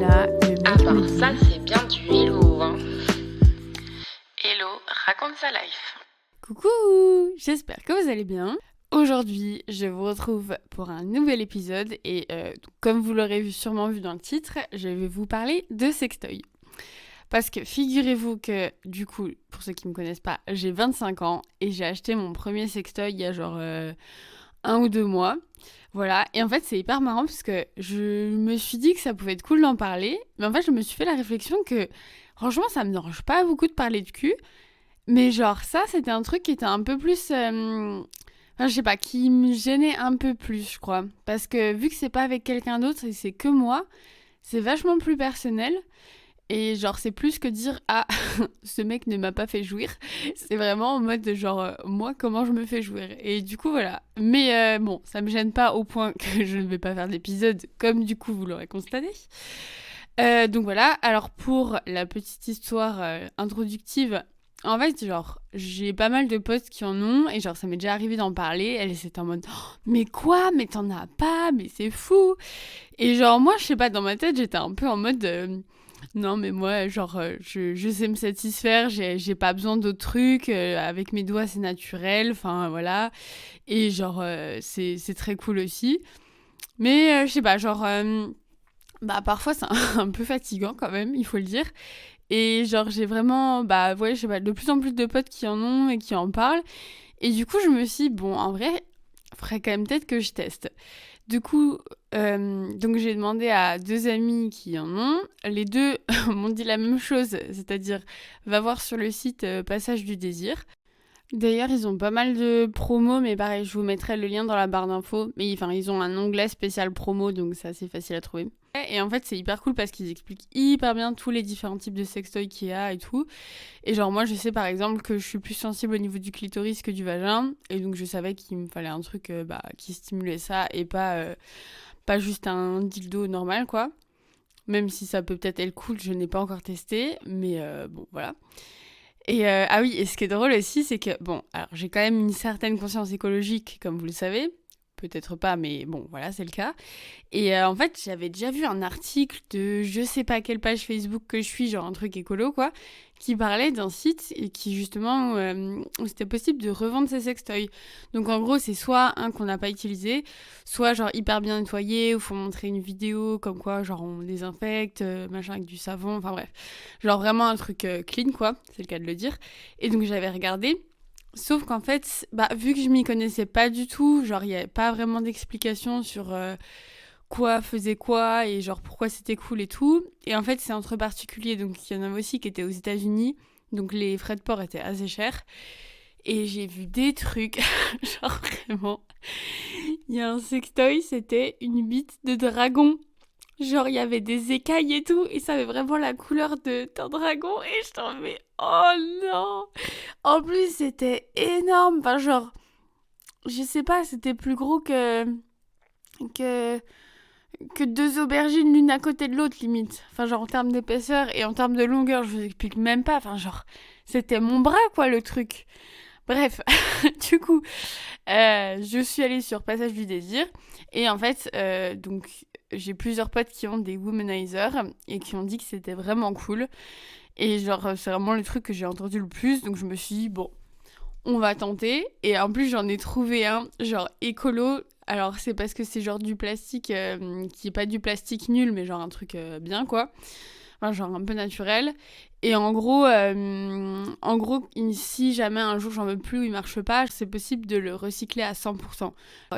là, le mec Ah bah me dit... ça c'est bien du hello, hein. Hello, raconte sa life. Coucou, j'espère que vous allez bien. Aujourd'hui, je vous retrouve pour un nouvel épisode et comme vous l'aurez sûrement vu dans le titre, je vais vous parler de sextoy. Parce que figurez-vous que, du coup, pour ceux qui ne me connaissent pas, j'ai 25 ans et j'ai acheté mon premier sextoy il y a genre 1 ou 2 mois. Voilà, et en fait c'est hyper marrant parce que je me suis dit que ça pouvait être cool d'en parler, mais en fait je me suis fait la réflexion que franchement ça me dérange pas beaucoup de parler de cul, mais genre ça c'était un truc qui était un peu plus... Enfin, je sais pas, qui me gênait un peu plus je crois, parce que vu que c'est pas avec quelqu'un d'autre et c'est que moi, c'est vachement plus personnel. Et genre, c'est plus que dire ah, ce mec ne m'a pas fait jouir. C'est vraiment en mode de genre, moi, comment je me fais jouir. Et du coup, voilà. Mais bon, ça me gêne pas au point que je ne vais pas faire d'épisode, comme du coup, vous l'aurez constaté. Donc voilà. Alors, pour la petite histoire introductive, en fait, genre, j'ai pas mal de potes qui en ont, et genre, ça m'est déjà arrivé d'en parler. Elles étaient en mode, oh, mais quoi? Mais t'en as pas? Mais c'est fou! Et genre, moi, je sais pas, dans ma tête, j'étais un peu en mode. Non, mais moi, genre, je sais me satisfaire, j'ai pas besoin d'autres trucs, avec mes doigts, c'est naturel, enfin, voilà. Et genre, c'est très cool aussi. Mais je sais pas, genre, bah, parfois, c'est un peu fatigant quand même, il faut le dire. Et genre, j'ai vraiment, bah, ouais, je sais pas, de plus en plus de potes qui en ont et qui en parlent. Et du coup, je me suis dit, bon, en vrai, faudrait quand même peut-être que je teste. Du coup, donc j'ai demandé à 2 amis qui en ont. Les deux m'ont dit la même chose, c'est-à-dire va voir sur le site Passage du Désir. D'ailleurs, ils ont pas mal de promos, mais pareil, je vous mettrai le lien dans la barre d'infos. Mais enfin, ils ont un onglet spécial promo, donc c'est assez facile à trouver. Et en fait, c'est hyper cool parce qu'ils expliquent hyper bien tous les différents types de sextoys qu'il y a et tout. Et genre, moi, je sais par exemple que je suis plus sensible au niveau du clitoris que du vagin. Et donc, je savais qu'il me fallait un truc qui stimulait ça et pas juste un dildo normal, quoi. Même si ça peut peut-être être cool, je n'ai pas encore testé. Mais bon, voilà. Et ah oui, et ce qui est drôle aussi, c'est que, bon, alors j'ai quand même une certaine conscience écologique, comme vous le savez. Peut-être pas, mais bon, voilà, c'est le cas. Et en fait, j'avais déjà vu un article de je sais pas quelle page Facebook que je suis, genre un truc écolo, quoi, qui parlait d'un site et qui, justement, où c'était possible de revendre ses sextoys. Donc, en gros, c'est soit un qu'on n'a pas utilisé, soit, genre, hyper bien nettoyé, où faut montrer une vidéo, comme quoi, genre, on désinfecte, machin, avec du savon, enfin bref. Genre, vraiment un truc clean, quoi, c'est le cas de le dire. Et donc, j'avais regardé. Sauf qu'en fait, bah, vu que je m'y connaissais pas du tout, genre il n'y avait pas vraiment d'explication sur quoi faisait quoi et genre pourquoi c'était cool et tout. Et en fait, c'est entre particuliers, donc il y en avait aussi qui étaient aux États-Unis, donc les frais de port étaient assez chers. Et j'ai vu des trucs, genre vraiment. Il y a un sextoy, c'était une bite de dragon. Genre, il y avait des écailles et tout, et ça avait vraiment la couleur d'un dragon, et je t'en mets, oh non! En plus, c'était énorme, enfin, genre, je sais pas, c'était plus gros que, que 2 aubergines l'une à côté de l'autre, limite. Enfin, genre, en termes d'épaisseur et en termes de longueur, je vous explique même pas, enfin, genre, c'était mon bras, quoi, le truc. Bref, du coup, je suis allée sur Passage du Désir, et en fait, donc, j'ai plusieurs potes qui ont des womanizers et qui ont dit que c'était vraiment cool. Et genre, c'est vraiment le truc que j'ai entendu le plus. Donc je me suis dit, bon, on va tenter. Et en plus, j'en ai trouvé un, genre écolo. Alors, c'est parce que c'est genre du plastique qui est pas du plastique nul, mais genre un truc bien, quoi. Enfin, genre un peu naturel. Et en gros, si jamais un jour j'en veux plus ou il marche pas, c'est possible de le recycler à 100%.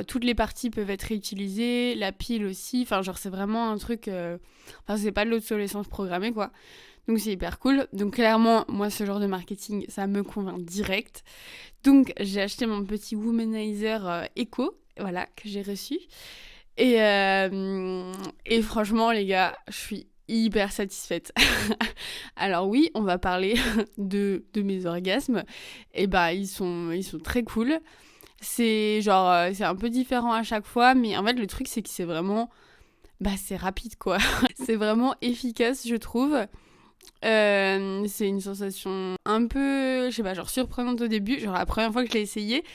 Toutes les parties peuvent être réutilisées, la pile aussi. Enfin, genre, c'est vraiment un truc... Enfin, c'est pas de l'obsolescence programmée, quoi. Donc, c'est hyper cool. Donc, clairement, moi, ce genre de marketing, ça me convainc direct. Donc, j'ai acheté mon petit womanizer éco, voilà, que j'ai reçu. Et franchement, les gars, je suis hyper satisfaite. Alors oui, on va parler de mes orgasmes. Et bah, ils sont très cool. C'est genre, c'est un peu différent à chaque fois, mais en fait, le truc, c'est que c'est vraiment... Bah, c'est rapide, quoi. C'est vraiment efficace, je trouve. C'est une sensation un peu, je sais pas, genre surprenante au début. Genre la première fois que je l'ai essayé,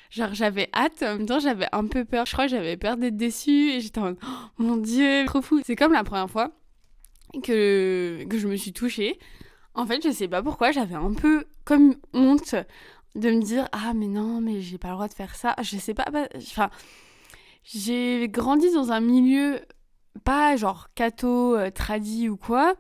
genre j'avais hâte, en même temps j'avais un peu peur. Je crois que j'avais peur d'être déçue et j'étais en mode, oh, mon dieu, trop fou. C'est comme la première fois. que je me suis touchée. En fait, je sais pas pourquoi, j'avais un peu comme honte de me dire « Ah, mais non, mais j'ai pas le droit de faire ça. » Je sais pas, enfin, j'ai grandi dans un milieu pas genre catho, tradi ou quoi,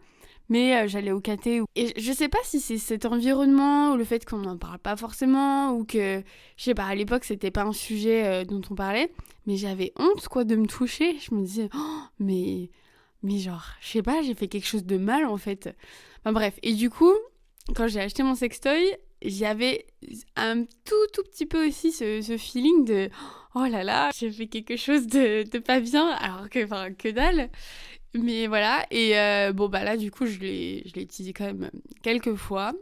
mais j'allais au caté. Et je sais pas si c'est cet environnement ou le fait qu'on n'en parle pas forcément ou que, je sais pas, à l'époque c'était pas un sujet dont on parlait, mais j'avais honte quoi de me toucher. Je me disais « Oh, mais genre, je sais pas, j'ai fait quelque chose de mal en fait. » Enfin bref, et du coup, quand j'ai acheté mon sextoy, j'avais un tout petit peu aussi ce feeling de oh là là, j'ai fait quelque chose de pas bien, alors que, enfin, que dalle. Mais voilà, et bon bah là du coup je l'ai utilisé quand même quelques fois.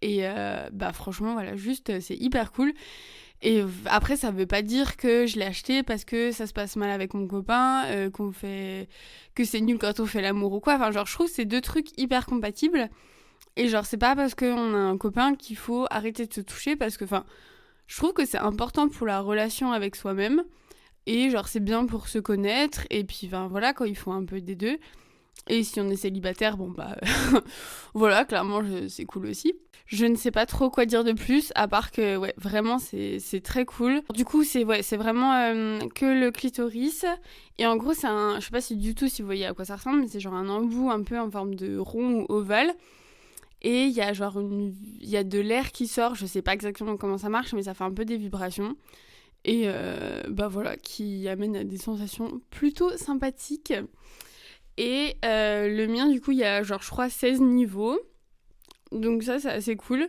Et bah franchement voilà, juste c'est hyper cool. Et après ça veut pas dire que je l'ai acheté parce que ça se passe mal avec mon copain, que c'est nul quand on fait l'amour ou quoi. Enfin genre je trouve que c'est deux trucs hyper compatibles. Et genre, c'est pas parce qu'on a un copain qu'il faut arrêter de se toucher, parce que, enfin, je trouve que c'est important pour la relation avec soi-même. Et genre, c'est bien pour se connaître. Et puis, enfin, voilà, quand il faut un peu des deux. Et si on est célibataire, bon, bah, voilà, clairement, c'est cool aussi. Je ne sais pas trop quoi dire de plus, à part que, ouais, vraiment, c'est très cool. Du coup, c'est vraiment que le clitoris. Et en gros, je sais pas du tout si vous voyez à quoi ça ressemble, mais c'est genre un embout un peu en forme de rond ou ovale. Et il y a genre il y a de l'air qui sort, je sais pas exactement comment ça marche, mais ça fait un peu des vibrations. Et bah voilà, qui amène à des sensations plutôt sympathiques. Et le mien, du coup, il y a genre, je crois, 16 niveaux. Donc ça, c'est assez cool.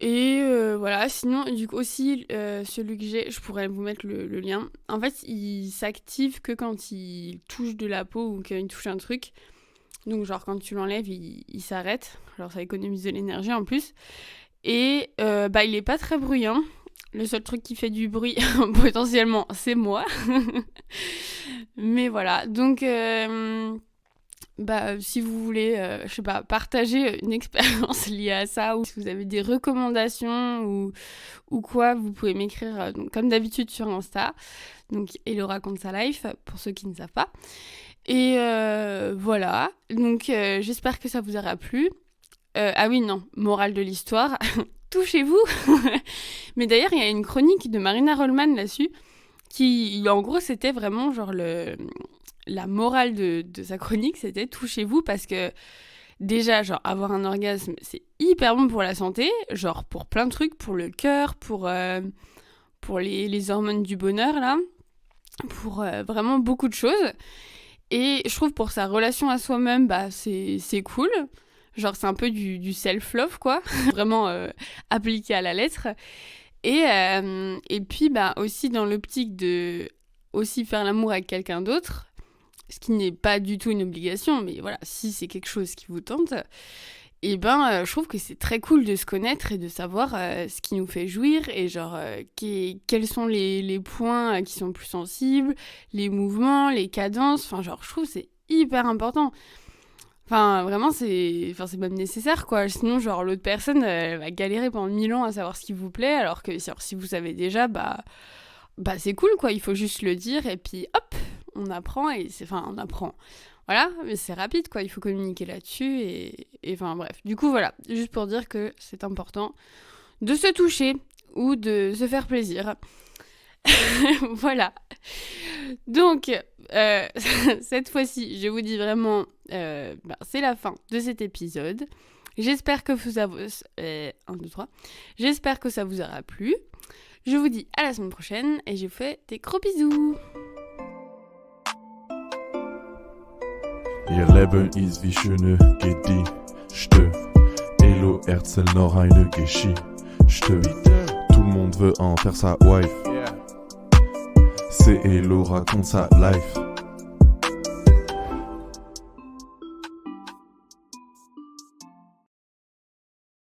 Et voilà, sinon, du coup, aussi, celui que j'ai, je pourrais vous mettre le lien. En fait, il s'active que quand il touche de la peau ou qu'il touche un truc. Donc genre quand tu l'enlèves, il s'arrête. Alors ça économise de l'énergie en plus. Et bah il est pas très bruyant. Le seul truc qui fait du bruit potentiellement, c'est moi. Mais voilà. Donc bah si vous voulez, je sais pas, partager une expérience liée à ça, ou si vous avez des recommandations ou quoi, vous pouvez m'écrire donc, comme d'habitude sur Insta. Donc Hello raconte sa life pour ceux qui ne savent pas. Et voilà, donc j'espère que ça vous aura plu. Ah oui, non, morale de l'histoire, touchez-vous. Mais d'ailleurs, il y a une chronique de Marina Rollman là-dessus, qui, en gros, c'était vraiment genre la morale de sa chronique, c'était touchez-vous, parce que déjà, genre, avoir un orgasme, c'est hyper bon pour la santé, genre pour plein de trucs, pour le cœur, pour les hormones du bonheur, là, pour vraiment beaucoup de choses. Et je trouve pour sa relation à soi-même, bah c'est cool. Genre c'est un peu du self-love, quoi. Vraiment appliqué à la lettre. Et puis bah aussi dans l'optique de aussi faire l'amour avec quelqu'un d'autre, ce qui n'est pas du tout une obligation, mais voilà, si c'est quelque chose qui vous tente, et ben je trouve que c'est très cool de se connaître et de savoir ce qui nous fait jouir et genre quels sont les points qui sont plus sensibles, les mouvements, les cadences, enfin genre je trouve que c'est hyper important. Enfin vraiment c'est même nécessaire quoi, sinon genre l'autre personne elle va galérer pendant 1000 ans à savoir ce qui vous plaît, alors que si vous savez déjà bah c'est cool quoi, il faut juste le dire et puis hop, on apprend on apprend. Voilà, mais c'est rapide quoi, il faut communiquer là-dessus et enfin bref. Du coup voilà, juste pour dire que c'est important de se toucher ou de se faire plaisir. Voilà. Donc cette fois-ci, je vous dis vraiment, c'est la fin de cet épisode. J'espère que J'espère que ça vous aura plu. Je vous dis à la semaine prochaine et je vous fais des gros bisous. Ihr Leben ist wie schöne Gedichte. Hello, erzähl noch eine Geschichte. Tout le monde veut en faire sa wife. C'est Hello, raconte sa life.